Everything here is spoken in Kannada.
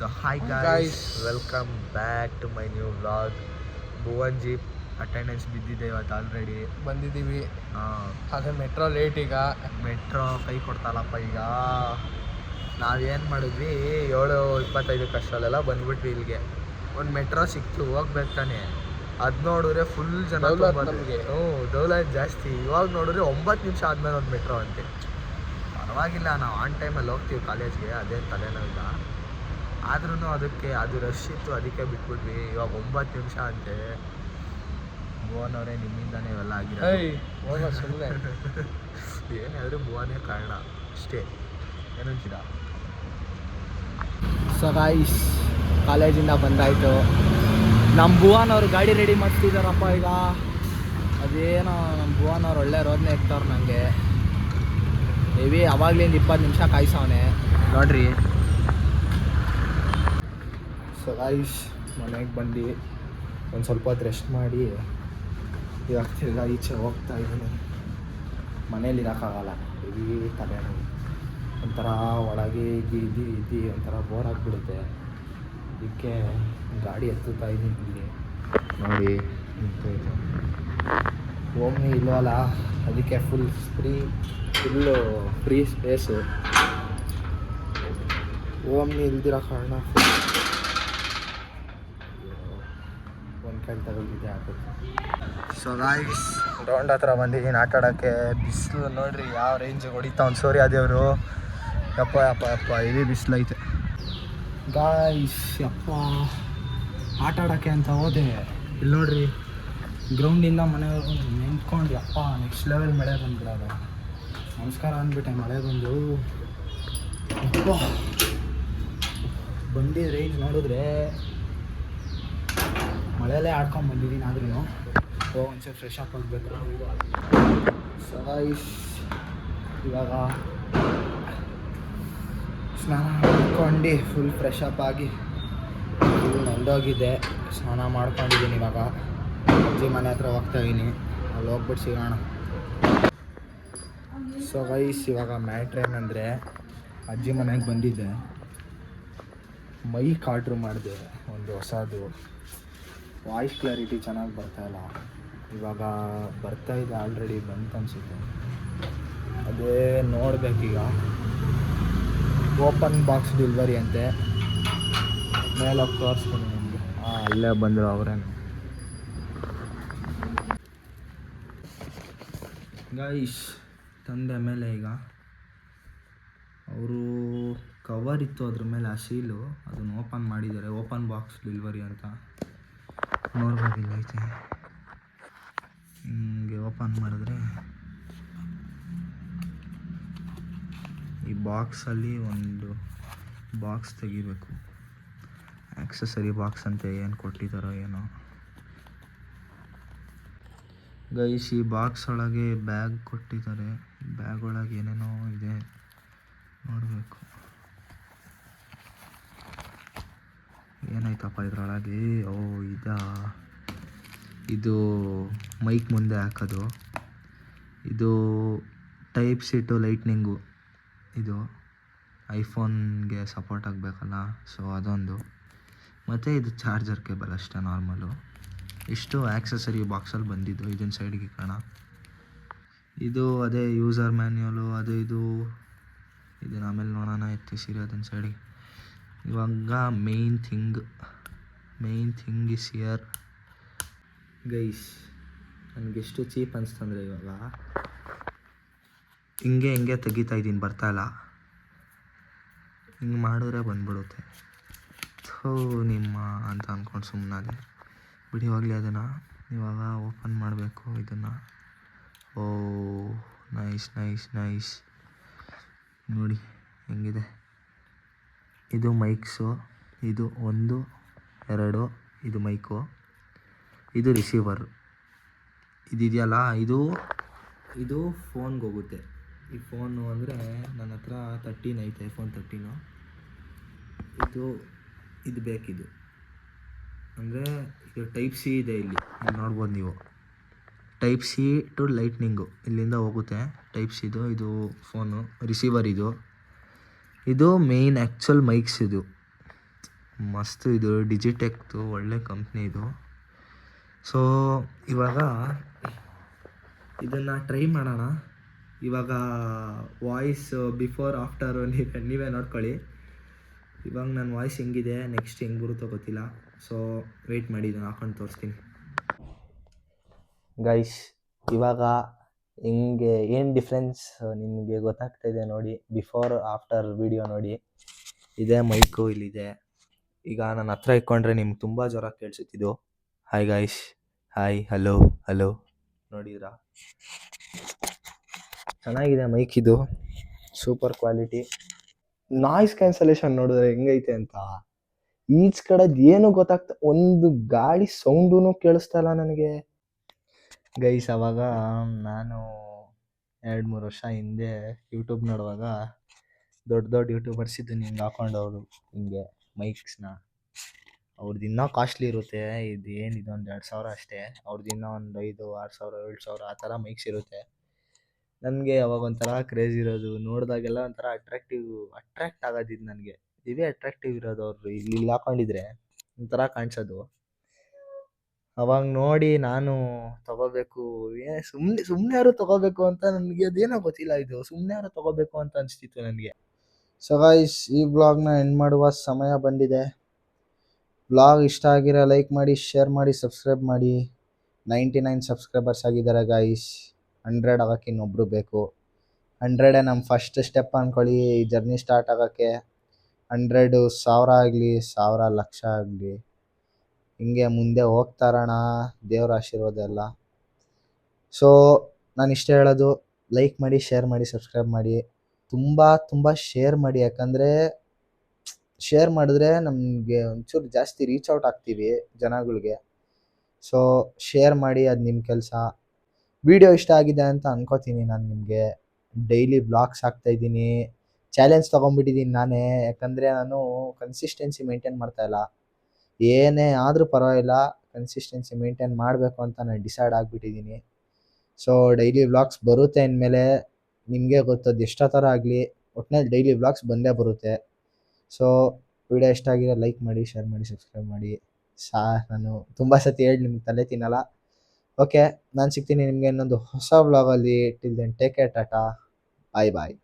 So hi guys, welcome back to my new vlog. Bhuvan jeep attendance ಬಿದ್ದಿದೆ ಇವತ್ತು ಆಲ್ರೆಡಿ ಬಂದಿದ್ದೀವಿ. ಅದೇ ಮೆಟ್ರೋ ಲೇಟ್. ಈಗ ಮೆಟ್ರೋ ಕೈ ಕೊಡ್ತಾರಪ್ಪ. ಈಗ ನಾವೇನು ಮಾಡಿದ್ವಿ 7:25 ಅಷ್ಟರಲ್ಲೆಲ್ಲ ಬಂದ್ಬಿಟ್ವಿ ಇಲ್ಲಿಗೆ. ಒಂದು ಮೆಟ್ರೋ ಸಿಕ್ತು, ಹೋಗ್ಬೇಕು ತಾನೆ. ಅದು ನೋಡಿದ್ರೆ ಫುಲ್ ಜನ ನಮಗೆ ದೌಲತ್ ಜಾಸ್ತಿ. ಇವಾಗ ನೋಡಿದ್ರೆ 9 ನಿಮಿಷ ಆದಮೇಲೆ ಒಂದು ಮೆಟ್ರೋ ಅಂತೆ. ಪರವಾಗಿಲ್ಲ, ನಾವು ಆನ್ ಟೈಮಲ್ಲಿ ಹೋಗ್ತೀವಿ ಕಾಲೇಜ್ಗೆ, ಅದೇನು ತಲೆನೋವಿಲ್ಲ. ಆದ್ರೂ ಅದಕ್ಕೆ ಅದು ರಶ್ ಇತ್ತು, ಅದಕ್ಕೆ ಬಿಟ್ಬಿಟ್ವಿ. ಇವಾಗ 9 ನಿಮಿಷ ಅಂತೆ. ಭುವನ್ ಅವರೇ ನಿಮ್ಮಿಂದಾನೇ ಇವೆಲ್ಲ ಆಗಿರೋದು. ಸುಮ್ಮನೆ ಏನಾದರೂ ಭುವನೇ ಕಾರಣ ಅಷ್ಟೇ. ಏನಂತೀರ? ಸೊ ಗಾಯ್ಸ್, ಕಾಲೇಜಿಂದ ಬಂದಾಯಿತು. ನಮ್ಮ ಭುವನ್ ಅವ್ರು ಗಾಡಿ ರೆಡಿ ಮಾಡ್ತಿದ್ದಾರಪ್ಪ. ಈಗ ಅದೇನೋ ನಮ್ಮ ಭುವನ್ ಅವ್ರು ಒಳ್ಳೆ ರೋದನೆ ಇರ್ತಾರೆ ನನಗೆ. ಹೆವಿ ಅವಾಗ್ಲಿಂದ 20 ನಿಮಿಷ ಕಾಯಿಸವನೆ ನೋಡ್ರಿ. ಸೊ ಗಾಯ್ಸ್, ಮನೆಗೆ ಬಂದು ಒಂದು ಸ್ವಲ್ಪ ಹೊತ್ತು ರೆಸ್ಟ್ ಮಾಡಿ ಇವಾಗ ತಿರ್ಗಾ ಈಚೆ ಹೋಗ್ತಾ ಇದ್ದೀನಿ. ಮನೇಲಿ ಇರೋಕ್ಕಾಗಲ್ಲ, ಹೆವಿ ತಲೆನೋವು. ಒಂಥರ ಒಳಗೆ ಇದ್ದು ಒಂಥರ ಬೋರ್ ಆಗಿಬಿಡುತ್ತೆ. ಅದಕ್ಕೆ ಗಾಡಿ ಎತ್ತುತ್ತಾ ಇದ್ದೀನಿ. ಇಲ್ಲಿ ನೋಡಿ ನಿಂತೈತೆ. ಓಮ್ನಿ ಇಲ್ವಲ್ಲ, ಅದಕ್ಕೆ ಫುಲ್ಲು ಫ್ರೀ ಸ್ಪೇಸು. ಓಮ್ನಿ ಇಲ್ದಿರೋ ಕಾರಣ ಒಂದು ಕೈ ತಗೊಂಡಿದ್ದೆ ಆಗುತ್ತೆ. ಸೊ ಗಾಯ್ಸ್, ಗ್ರೌಂಡ್ ಹತ್ರ ಬಂದಿದ್ದೀನಿ ಆಟ ಆಡೋಕ್ಕೆ. ಬಿಸಿಲು ನೋಡ್ರಿ ಯಾವ ರೇಂಜಿಗೆ ಹೊಡಿತಾ ಒಂದು ಸೂರ್ಯ ದೇವರು. ಯಪ್ಪ ಯಪ್ಪ ಯಪ್ಪ ಹೆವಿ ಬಿಸಿಲೈತೆ ಗಾಯ್ಸ್. ಯಪ್ಪ ಆಟ ಆಡೋಕ್ಕೆ ಅಂತ ಹೋದೆ. ಇಲ್ಲಿ ನೋಡ್ರಿ, ಗ್ರೌಂಡಿಂದ ಮನೆಯವ್ರು ನಿಂತ್ಕೊಂಡು ಯಪ್ಪ ನೆಕ್ಸ್ಟ್ ಲೆವೆಲ್ ಮಳೆ ಬಂದ್ಬಿಡೋದು. ನಮಸ್ಕಾರ ಅಂದ್ಬಿಟ್ಟೆ. ಮಳೆ ಬಂದು ಯಪ್ಪ ಬಂದಿದ್ದ ರೇಂಜ್ ನೋಡಿದ್ರೆ ಮಳೆಯಲ್ಲೇ ಆಡ್ಕೊಂಡು ಬಂದಿದ್ದೀನಿ. ಆದ್ರೂ ಒಂಚೂರು ಫ್ರೆಶ್ ಅಪ್ ಆಗಬೇಕು. ಸೊ ಗಾಯ್ಸ್, ಇವಾಗ ಸ್ನಾನ ಮಾಡ್ಕೊಂಡು ಫುಲ್ ಫ್ರೆಶ್ ಅಪ್ ಆಗಿ ಫುಲ್ ನೆಂದೋಗಿದೆ. ಸ್ನಾನ ಮಾಡ್ಕೊಂಡಿದ್ದೀನಿ. ಇವಾಗ ಅಜ್ಜಿ ಮನೆ ಹತ್ರ ಹೋಗ್ತಾಯಿದ್ದೀನಿ. ಅಲ್ಲಿ ಹೋಗ್ಬಿಟ್ಟು ಸಿಗೋಣ. ಸೊ ಗೈಸ್, ಇವಾಗ ಮ್ಯಾಟ್ರ್ ಏನಂದರೆ, ಅಜ್ಜಿ ಮನೆಗೆ ಬಂದಿದ್ದೆ. ಮೈಕ್ ಆರ್ಡ್ರ್ ಮಾಡಿದೆ ಒಂದು ಹೊಸದು. ವಾಯ್ಸ್ ಕ್ಲಾರಿಟಿ ಚೆನ್ನಾಗಿ ಬರ್ತಾಯಿಲ್ಲ. ಇವಾಗ ಬರ್ತಾಯಿದೆ, ಆಲ್ರೆಡಿ ಬಂತು ಅನಿಸುತ್ತೆ. ಅದೇ ನೋಡಬೇಕೀಗ. ಓಪನ್ ಬಾಕ್ಸ್ ಡೆಲಿವರಿ ಅಂತೆ. ಮೇಲೋಗಿ ತೋರಿಸ್ತೀನಿ ನಿಮಗೆ. ಅಲ್ಲೇ ಬಂದರು ಅವರೇನು. ಗೈಸ್, ತಂದೆ ಮೇಲೆ ಈಗ ಅವರು ಕವರ್ ಇತ್ತು, ಅದ್ರ ಮೇಲೆ ಆ ಶೀಲು, ಅದನ್ನು ಓಪನ್ ಮಾಡಿದ್ದಾರೆ. ಓಪನ್ ಬಾಕ್ಸ್ ಡೆಲಿವರಿ ಅಂತ ನೋಡ್ಬೋದಿಲ್ಲ. ಐತೆ ಹಿಂಗೆ ಓಪನ್ ಮಾಡಿದ್ರೆ ಈ ಬಾಕ್ಸಲ್ಲಿ ಒಂದು ಬಾಕ್ಸ್ ತೆಗಿಬೇಕು. ಆಕ್ಸೆಸರಿ ಬಾಕ್ಸ್ ಅಂತ ಏನು ಕೊಟ್ಟಿದ್ದಾರೋ ಏನೋ. ಗೈಸ್, ಈ ಬಾಕ್ಸ್ ಒಳಗೆ ಬ್ಯಾಗ್ ಕೊಟ್ಟಿದ್ದಾರೆ. ಬ್ಯಾಗ್ ಒಳಗೆ ಏನೇನೋ ಇದೆ, ನೋಡಬೇಕು ಏನಾಯ್ತಪ್ಪ ಇದರೊಳಗೆ. ಇದು ಮೈಕ್ ಮುಂದೆ ಹಾಕೋದು. ಇದು ಟೈಪ್ ಸಿ ಟು ಲೈಟ್ನಿಂಗು. ಇದು ಐಫೋನ್ಗೆ ಸಪೋರ್ಟ್ ಆಗಬೇಕಲ್ಲ, ಸೊ ಅದೊಂದು. ಮತ್ತು ಇದು ಚಾರ್ಜರ್ ಕೇಬಲ್ ಅಷ್ಟೇ, ನಾರ್ಮಲು. ಇಷ್ಟು ಆಕ್ಸೆಸರಿ ಬಾಕ್ಸಲ್ಲಿ ಬಂದಿದ್ದು. ಇದನ್ನ ಸೈಡ್ಗೆ ಕಾಣ. ಇದು ಅದೇ ಯೂಸರ್ ಮ್ಯಾನ್ಯುವಲು, ಅದು ಇದನ್ನು ಆಮೇಲೆ ನೋಡೋಣ. ಎತ್ತಿಸಿರಿ ಅದನ್ನ ಸೈಡ್ಗೆ. ಇವಾಗ main thing is here guys. ನನಗೆಷ್ಟು ಚೀಪ್ ಅನಿಸ್ತಂದರೆ, ಇವಾಗ ಹಿಂಗೆ ತೆಗಿತಾ ಇದ್ದೀನಿ, ಬರ್ತಾಯಿಲ್ಲ. ಹಿಂಗೆ ಮಾಡಿದ್ರೆ ಬಂದ್ಬಿಡುತ್ತೆ. ನಿಮ್ಮ ಅಂತ ಅಂದ್ಕೊಂಡು ಸುಮ್ಮನಾದೆ. ಬಿಡಿ ಹೋಗಲಿ ಅದನ್ನು. ಇವಾಗ ಓಪನ್ ಮಾಡಬೇಕು ಇದನ್ನು. ಓ ನೈಸ್ ನೋಡಿ ಹೆಂಗಿದೆ. ಇದು ಮೈಕ್ಸು. ಇದು 1 2 ಇದು ಮೈಕು. ಇದು ರಿಸೀವರ್. ಇದೆಯಲ್ಲ, ಇದು ಫೋನ್ಗೆ ಹೋಗುತ್ತೆ. ಈ ಫೋನು ಅಂದರೆ ನನ್ನ ಹತ್ರ 13 ಐತೆ, iPhone 13. ಇದು ಬೇಕಿದು ಅಂದರೆ ಇದು ಟೈಪ್ ಸಿ ಇದೆ. ಇಲ್ಲಿ ನೋಡ್ಬೋದು ನೀವು. ಟೈಪ್ ಸಿ ಟು ಲೈಟ್ನಿಂಗು ಇಲ್ಲಿಂದ ಹೋಗುತ್ತೆ. ಟೈಪ್ ಸಿದು ಇದು ಫೋನು. ರಿಸೀವರ್ ಇದು ಮೇಯ್ನ್ ಆ್ಯಕ್ಚುಲ್ ಮೈಕ್ಸ್. ಇದು ಮಸ್ತು ಇದು ಡಿಜಿಟೆಕ್ದು ಒಳ್ಳೆ ಕಂಪ್ನಿ ಇದು. ಸೊ ಇವಾಗ ಇದನ್ನು ಟ್ರೈ ಮಾಡೋಣ. ಇವಾಗ ವಾಯ್ಸ್ ಬಿಫೋರ್ ಆಫ್ಟರ್ ನೀವೇ ನೋಡ್ಕೊಳ್ಳಿ. ಇವಾಗ ನನ್ನ ವಾಯ್ಸ್ ಹೆಂಗಿದೆ, ನೆಕ್ಸ್ಟ್ ಹೆಂಗೆ ಬರುತ್ತೋ ಗೊತ್ತಿಲ್ಲ. ಸೊ ವೆಯ್ಟ್ ಮಾಡಿ, ಇದನ್ನು ಹಾಕೊಂಡು ತೋರಿಸ್ತೀನಿ. ಗೈಸ್, ಇವಾಗ ಹೆಂಗೆ ಏನು ಡಿಫ್ರೆನ್ಸ್ ನಿಮಗೆ ಗೊತ್ತಾಗ್ತಾಯಿದೆ ನೋಡಿ. ಬಿಫೋರ್ ಆಫ್ಟರ್ ವಿಡಿಯೋ ನೋಡಿ. ಇದೇ ಮೈಕು ಇಲ್ಲಿದೆ. ಈಗ ನನ್ನ ಹತ್ರ ಇಟ್ಕೊಂಡ್ರೆ ನಿಮ್ಗೆ ತುಂಬ ಜ್ವರ ಕೇಳಿಸುತ್ತಿದ್ದು. Hi guys, hi, hello hello, ನೋಡಿದ್ರಾ? ಚೆನ್ನಾಗಿದೆ ಮೈಕ್ ಇದು, ಸೂಪರ್ ಕ್ವಾಲಿಟಿ. ನಾಯ್ಸ್ ಕ್ಯಾನ್ಸಲೇಷನ್ ನೋಡಿದ್ರೆ ಹೆಂಗೈತೆ ಅಂತ. ಈಚ್ ಕಡೆದು ಏನು ಗೊತ್ತಾಗ್ತಾ, ಒಂದು ಗಾಳಿ ಸೌಂಡೂ ಕೇಳಿಸ್ತಾ ಇಲ್ಲ ನನಗೆ. ಗೈಸ್, ಅವಾಗ ನಾನು 2-3 ವರ್ಷ ಹಿಂದೆ ಯೂಟ್ಯೂಬ್ ನೋಡುವಾಗ ದೊಡ್ಡ ದೊಡ್ಡ ಯೂಟ್ಯೂಬರ್ಸ್ ಇದನ್ನು ಹಿಂಗೆ ಹಾಕೊಂಡವರು, ಹಿಂಗೆ ಮೈಕ್ಸ್ನ. ಅವ್ರದ್ದು ಇನ್ನೂ ಕಾಸ್ಟ್ಲಿ ಇರುತ್ತೆ. ಇದು ಏನಿದೆ ಒಂದು 2,000 ಅಷ್ಟೇ. ಅವ್ರದ್ದು ಇನ್ನೂ ಒಂದು 5,000, 6,000, 7,000 ಆ ಥರ ಮೈಕ್ಸ್ ಇರುತ್ತೆ. ನನಗೆ ಅವಾಗ ಒಂಥರ ಕ್ರೇಜ್ ಇರೋದು, ನೋಡಿದಾಗೆಲ್ಲ ಒಂಥರ ಅಟ್ರ್ಯಾಕ್ಟ್ ಆಗೋದಿದ್ದು ನನಗೆ. ಇವೇ ಅಟ್ರಾಕ್ಟಿವ್ ಇರೋದು. ಅವರು ಇಲ್ಲಿ ಹಾಕೊಂಡಿದ್ರೆ ಒಂಥರ ಕಾಣಿಸೋದು. ಅವಾಗ ನೋಡಿ ನಾನು ತಗೋಬೇಕು, ಸುಮ್ಮನೆ ಯಾರು ತಗೋಬೇಕು ಅಂತ ನನಗೆ ಅದೇನೋ ಗೊತ್ತಿಲ್ಲ, ಇದು ಸುಮ್ಮನೆ ಯಾರು ತಗೋಬೇಕು ಅಂತ ಅನಿಸ್ತಿತ್ತು ನನಗೆ. ಸೊ ಗೈಸ್, ಈ ಬ್ಲಾಗ್ನ ಎಂಡ್ ಮಾಡುವ ಸಮಯ ಬಂದಿದೆ. ಬ್ಲಾಗ್ ಇಷ್ಟ ಆಗಿರೋ ಲೈಕ್ ಮಾಡಿ, ಶೇರ್ ಮಾಡಿ, ಸಬ್ಸ್ಕ್ರೈಬ್ ಮಾಡಿ. 99 ಸಬ್ಸ್ಕ್ರೈಬರ್ಸ್ ಆಗಿದ್ದಾರೆ ಗೈಸ್. 100 ಆಗೋಕ್ಕೆ ಇನ್ನೊಬ್ಬರು ಬೇಕು. 100 ನಮ್ಮ ಫಸ್ಟ್ ಸ್ಟೆಪ್ ಅಂದ್ಕೊಳ್ಳಿ ಈ ಜರ್ನಿ ಸ್ಟಾರ್ಟ್ ಆಗೋಕ್ಕೆ. 100 1000 ಆಗಲಿ, 1000 ಲಕ್ಷ ಆಗಲಿ, ಹಿಂಗೆ ಮುಂದೆ ಹೋಗ್ತಾ ಇರೋಣ, ದೇವ್ರ ಆಶೀರ್ವಾದ ಎಲ್ಲ. ಸೊ ನಾನು ಇಷ್ಟೇ ಹೇಳೋದು, ಲೈಕ್ ಮಾಡಿ, ಶೇರ್ ಮಾಡಿ, ಸಬ್ಸ್ಕ್ರೈಬ್ ಮಾಡಿ. ತುಂಬ ಶೇರ್ ಮಾಡಿ, ಯಾಕಂದರೆ ಶೇರ್ ಮಾಡಿದ್ರೆ ನಮಗೆ ಒಂಚೂರು ಜಾಸ್ತಿ ರೀಚ್ ಔಟ್ ಆಗ್ತೀವಿ ಜನಗಳಿಗೆ. ಸೊ ಶೇರ್ ಮಾಡಿ, ಅದು ನಿಮ್ಮ ಕೆಲಸ. ವಿಡಿಯೋ ಇಷ್ಟ ಆಗಿದೆ ಅಂತ ಅನ್ಕೋತೀನಿ. ನಾನು ನಿಮಗೆ ಡೈಲಿ ಬ್ಲಾಗ್ಸ್ ಹಾಕ್ತಾಯಿದ್ದೀನಿ. ಚಾಲೆಂಜ್ ತೊಗೊಂಡ್ಬಿಟ್ಟಿದ್ದೀನಿ ನಾನೇ, ಯಾಕಂದರೆ ನಾನು ಕನ್ಸಿಸ್ಟೆನ್ಸಿ ಮೇಂಟೈನ್ ಮಾಡ್ತಾಯಿಲ್ಲ. ಏನೇ ಆದರೂ ಪರವಾಗಿಲ್ಲ, ಕನ್ಸಿಸ್ಟೆನ್ಸಿ ಮೇಂಟೈನ್ ಮಾಡಬೇಕು ಅಂತ ನಾನು ಡಿಸೈಡ್ ಆಗಿಬಿಟ್ಟಿದ್ದೀನಿ. ಸೊ ಡೈಲಿ ವ್ಲಾಗ್ಸ್ ಬರುತ್ತೆ ಅಂದಮೇಲೆ ನಿಮಗೆ ಗೊತ್ತದು ಎಷ್ಟೋ ಥರ ಆಗಲಿ, ಒಟ್ಟಿನಲ್ಲಿ ಡೈಲಿ ವ್ಲಾಗ್ಸ್ ಬಂದೇ ಬರುತ್ತೆ. ಸೊ ವಿಡಿಯೋ ಇಷ್ಟ ಆಗಿದೆ ಲೈಕ್ ಮಾಡಿ, ಶೇರ್ ಮಾಡಿ, ಸಬ್ಸ್ಕ್ರೈಬ್ ಮಾಡಿ. ನಾನು ತುಂಬ ಸತಿ ಹೇಳಿ ನಿಮ್ಗೆ ತಲೆ ತಿನ್ನಲ್ಲ. ಓಕೆ, ನಾನು ಸಿಗ್ತೀನಿ ನಿಮಗೆ ಇನ್ನೊಂದು ಹೊಸ ವ್ಲಾಗಲ್ಲಿ. Till then take care, tata, bye ಬಾಯ್.